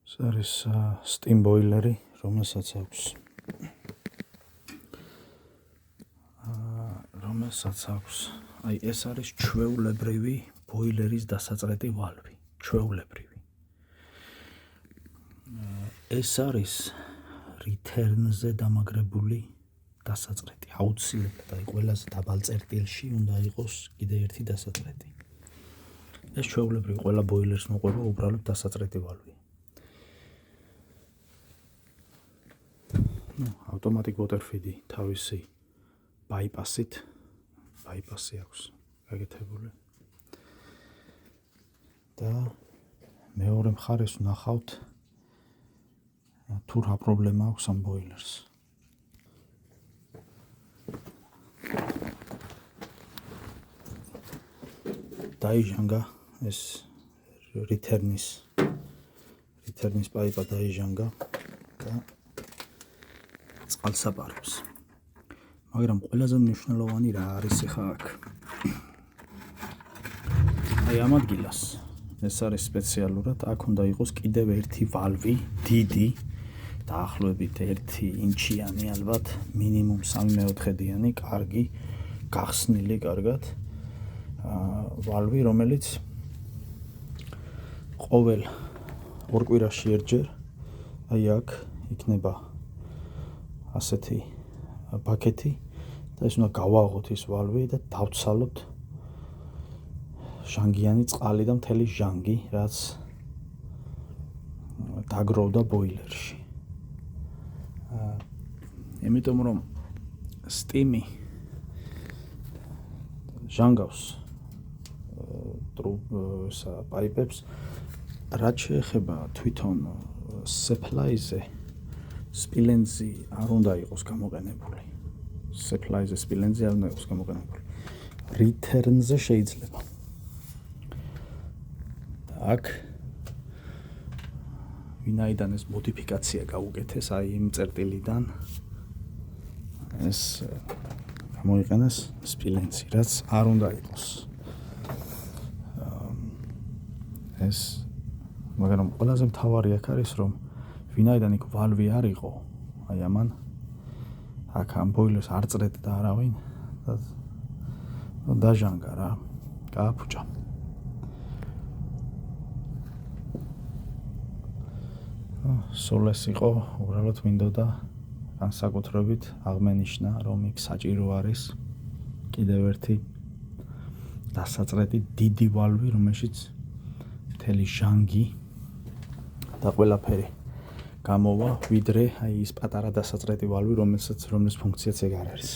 ეს არის steam boiler-ი, რომელსაც აქვს აი ეს არის ჩვეულებრივი ბოილერის დასაწრეტი ვალვი, ჩვეულებრივი. ეს არის return-ზე დამაგრებული დასაწრეტი, აუცილებლად აი ყველაზე დაბალ წერტილში უნდა იყოს კიდე ერთი დასაწრეტი. ეს ჩვეულებრივი ყველა ბოილერს მოყვება უბრალოდ დასაწრეტი ვალვი. Automatic water feed-ი თავისი bypass-ი აქვს გაკეთებული. და მეორე მხარეს ვნახავთ თუ რა პრობლემა აქვს ამ ბოილერს. დაიჟანგა ეს return-ის პაიპა დაიჟანგა და წყალს აპარებს. მაგრამ ყველაზე მნიშვნელოვანი რა არის ახლა აქ? აი ამ ადგილას ეს არის სპეციალურად, აქ უნდა იყოს კიდევ ერთი ვალვი, დიდი, დაახლოებით 1 ინჩიანი ალბათ, მინიმუმ 3/4-დიანი, კარგი, გახსნილი კარგად ვალვი, რომელიც ყოველ ორ კვირაში ერთჯერ აი აქ იქნება ასეთი ბაკეტი და ეს უნდა გავაღოთ ის ვალვი და დავცალოთ ჟანგიანი წყალი და მთელი ჟანგი, რაც დაგროვდა ბოილერში. იმიტომ რომ სტიმი ჟანგავს პაიპებს, რაც შეეხება თვითონ supply-ზე სპილენძი არ უნდა იყოს გამოყენებული. supply-ზე სპილენძი არ უნდა იყოს გამოყენებული. return-ზე შეიძლება. აქ ვინაიდან ეს მოდიფიკაცია გაუკეთეს, აი იმ წერტილიდან ეს გამოიყენეს სპილენძი, რაც არ უნდა იყოს. ეს მაგრამ ყველაზე მთავარი აქ არის, რომ ვინაიდან იქ ვალვი არ იყო, აი ამან აქ ამ ბოილერს არ წრედდა არავინ და დაჟანგა რა, გააფუჭა. სულ ეს იყო, უბრალოდ მინდოდა განსაკუთრებით აღმენიშნა, რომ იქ საჭირო არის კიდევ ერთი დასაწრეტი დიდი ვალვი, რომელშიც მთელი ჟანგი და ყველაფერი გამოვა, ვიდრე აი ის პატარა დასაწრეტი ვალვი, რომლის ფუნქციაც ეგ არ არის.